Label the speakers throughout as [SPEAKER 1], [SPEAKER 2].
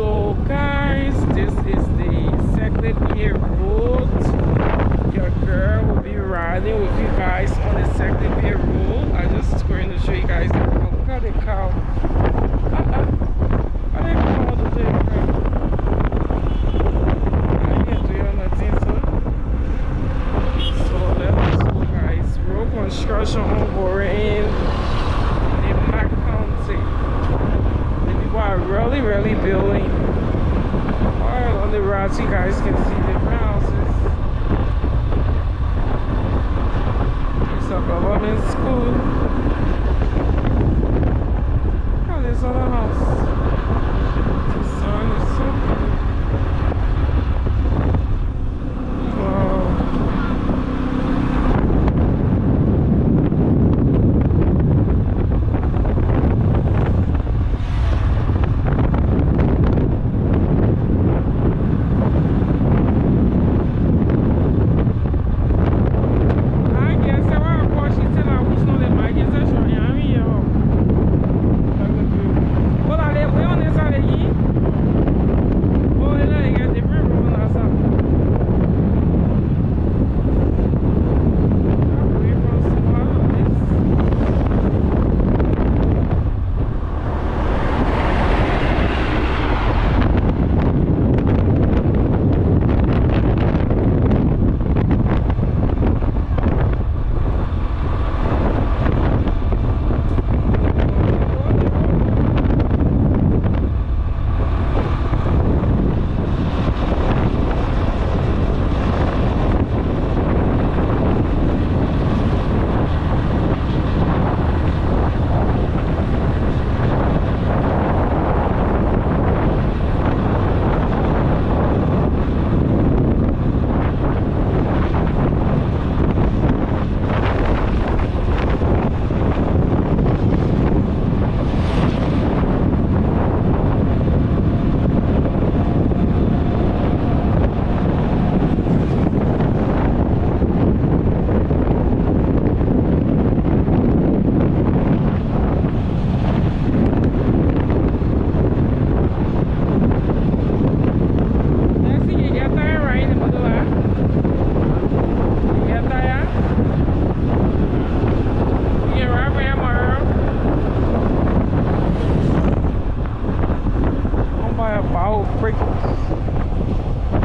[SPEAKER 1] So guys, this is the Secretariat Road. Your girl will be riding with you guys on the Secretariat Road. I just going to show you guys the car. Look at the cow. What they call the thing? I can't do nothing, so let us go guys. Road construction ongoing in Mac County. The people are really building. Alright, on the route you guys can see different houses. It's a government school. Look at this other house. The sun is so good. Wow.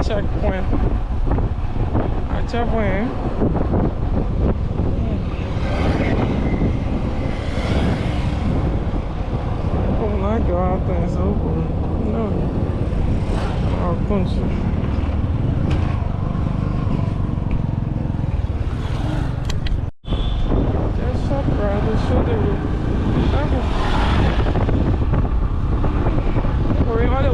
[SPEAKER 1] Checkpoint. A checkpoint. Oh my God, things open. No. I'll punch you. Just shut brother, show the room. Worry about it.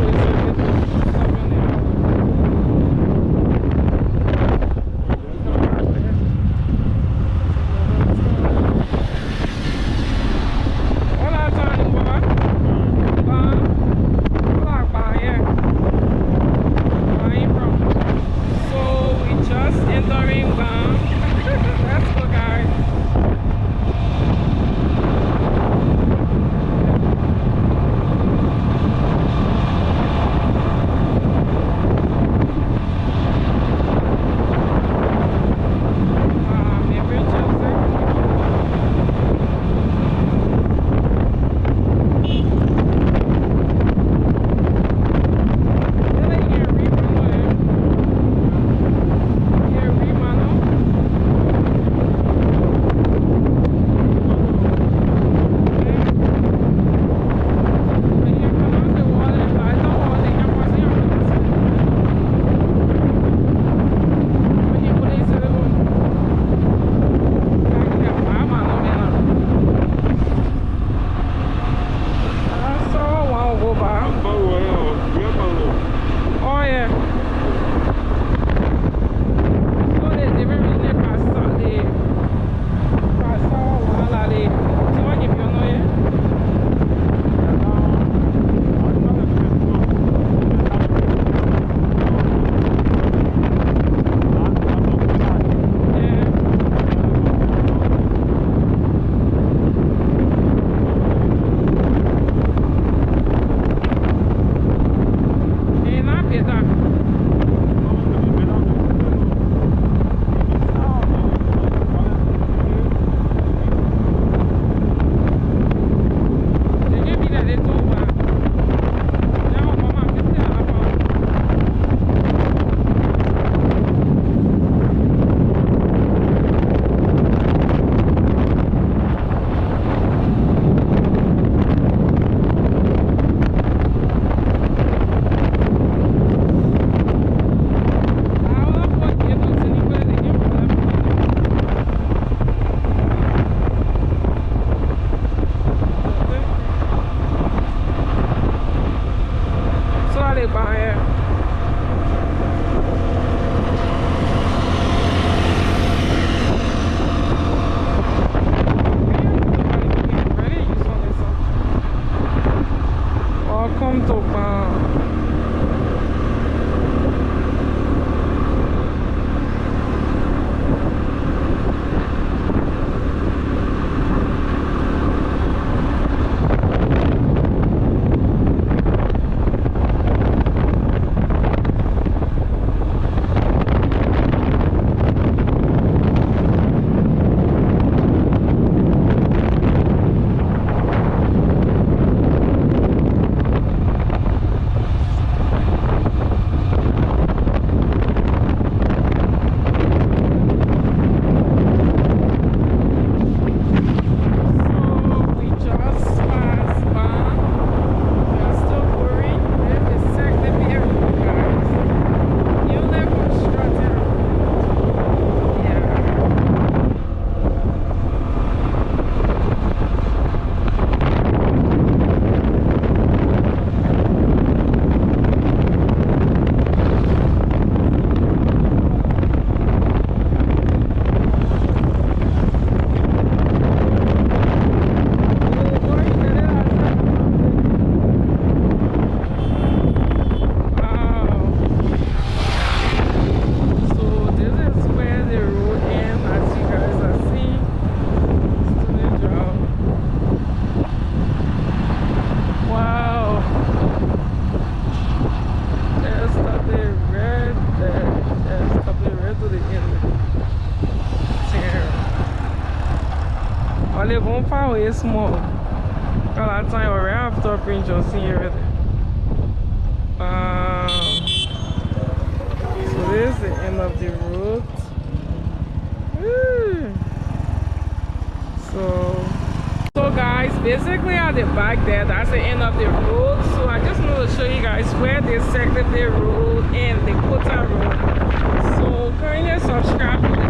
[SPEAKER 1] balik bahaya. Welcome to Bam. Olha, vamos para esse morro. Olha lá, tem o Raptor Pinchos here. So this is the end of the road. So guys, basically at the back there, that's the end of the road. So I just want to show you guys where they sected the road and the Kota road. So can you subscribe?